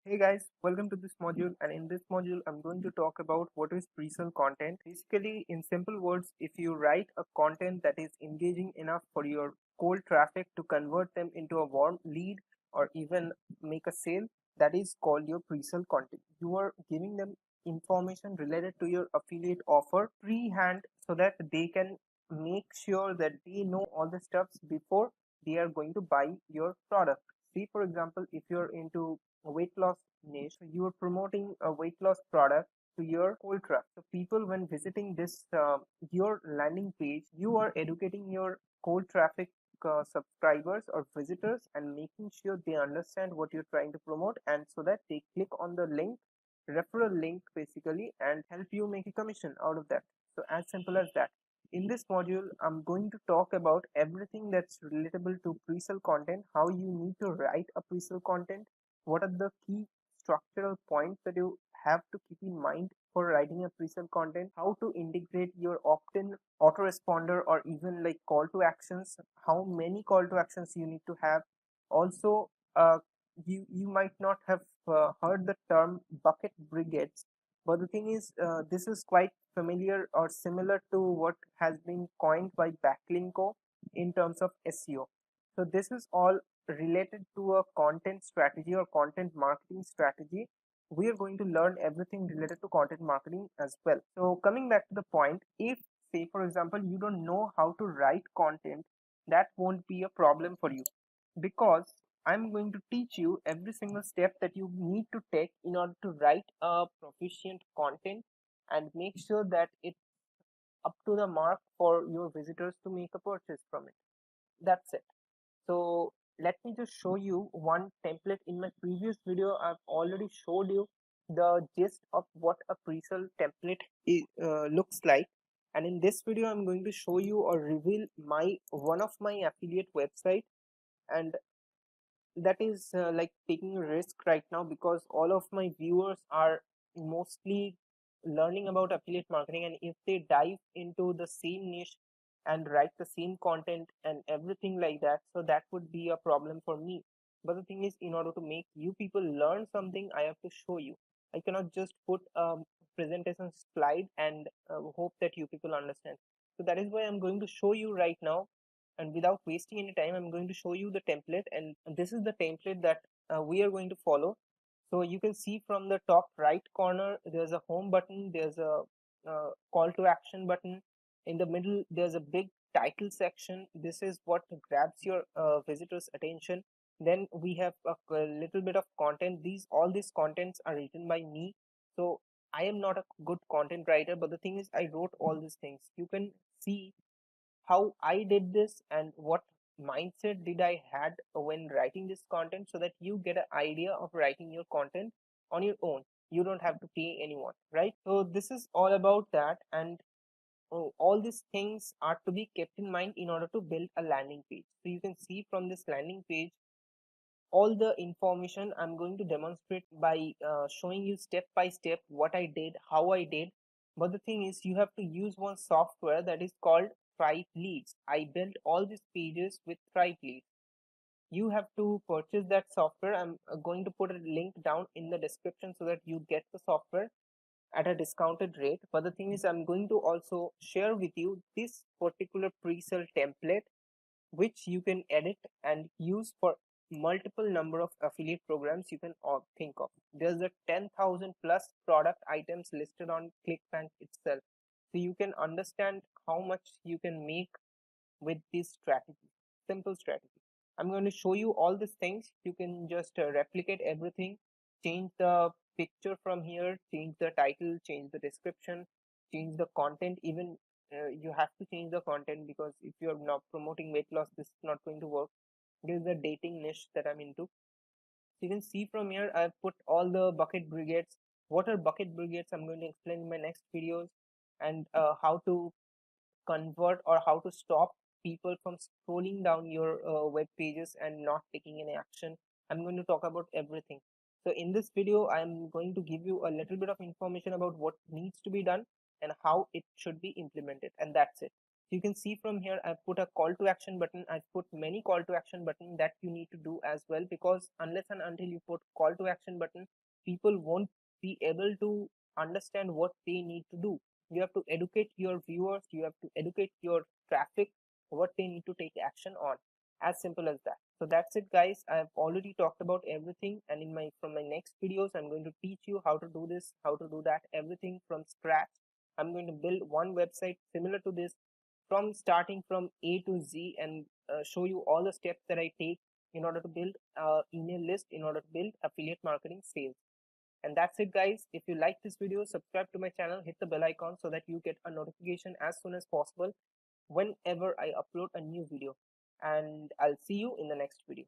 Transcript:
Hey guys, welcome to this module, and in this module I'm going to talk about what is pre-sale content. Basically, in simple words, if you write a content that is engaging enough for your cold traffic to convert them into a warm lead or even make a sale, that is called your pre-sale content. You are giving them information related to your affiliate offer pre-hand so that they can make sure that they know all the steps before they are going to buy your product. See, for example, if you're into weight loss niche, so you are promoting a weight loss product to your cold traffic. So people, when visiting this your landing page, you are educating your cold traffic subscribers or visitors and making sure they understand what you're trying to promote, and so that they click on the link, referral link basically, and help you make a commission out of that. So as simple as that. In this module, I'm going to talk about everything that's relatable to pre-sale content, how you need to write a pre-sale content, what are the key structural points that you have to keep in mind for writing a pre-sale content, how to integrate your opt-in autoresponder or even like call to actions, how many call to actions you need to have. Also, you might not have heard the term bucket brigades, but the thing is, this is quite familiar or similar to what has been coined by Backlinko in terms of SEO. So this is all related to a content strategy or content marketing strategy. We are going to learn everything related to content marketing as well. So coming back to the point, if say for example you don't know how to write content, that won't be a problem for you, because I'm going to teach you every single step that you need to take in order to write a proficient content and make sure that it's up to the mark for your visitors to make a purchase from it. That's it. So let me just show you one template. In my previous video, I've already showed you the gist of what a pre-sale template looks like. And in this video, I'm going to show you or reveal my one of my affiliate website, and that is like taking a risk right now, because all of my viewers are mostly learning about affiliate marketing, and if they dive into the same niche and write the same content and everything like that, so that would be a problem for me. But the thing is, in order to make you people learn something, I have to show you. I cannot just put a presentation slide and hope that you people understand. So that is why I'm going to show you right now, and without wasting any time, I'm going to show you the template, and this is the template that we are going to follow. So you can see from the top right corner, there's a home button, there's a call to action button. In the middle, there's a big title section. This is what grabs your visitors attention. Then we have a little bit of content. All these contents are written by me, so I am not a good content writer, but the thing is, I wrote all these things. You can see how I did this and what mindset did I had when writing this content, so that you get an idea of writing your content on your own. You don't have to pay anyone, right? So this is all about that, and all these things are to be kept in mind in order to build a landing page. So you can see from this landing page all the information I'm going to demonstrate by showing you step by step what I did, how I did. But the thing is, you have to use one software that is called Thrive Leads. I built all these pages with Thrive Leads. You have to purchase that software. I'm going to put a link down in the description so that you get the software at a discounted rate. But the thing is, I'm going to also share with you this particular pre-sale template, which you can edit and use for multiple number of affiliate programs you can think of. There's a 10,000 plus product items listed on ClickBank itself, so you can understand how much you can make with this strategy. Simple strategy. I'm going to show you all these things. You can just replicate everything, change the picture from here, change the title, change the description, change the content. Even you have to change the content, because if you're not promoting weight loss, this is not going to work. This is the dating niche that I'm into. So you can see from here, I've put all the bucket brigades. What are bucket brigades? I'm going to explain in my next videos, and how to convert or how to stop people from scrolling down your web pages and not taking any action. I'm going to talk about everything. So in this video, I'm going to give you a little bit of information about what needs to be done and how it should be implemented, and that's it. You can see from here I've put a call to action button. I've put many call to action button that you need to do as well, because unless and until you put call to action button, people won't be able to understand what they need to do. You have to educate your viewers, you have to educate your traffic what they need to take action on. As simple as that. So that's it guys, I've already talked about everything, and in my from my next videos I'm going to teach you how to do this, how to do that, everything from scratch. I'm going to build one website similar to this from starting from A to Z, and show you all the steps that I take in order to build email list, in order to build affiliate marketing sales. And that's it guys. If you like this video, subscribe to my channel, hit the bell icon so that you get a notification as soon as possible whenever I upload a new video. And I'll see you in the next video.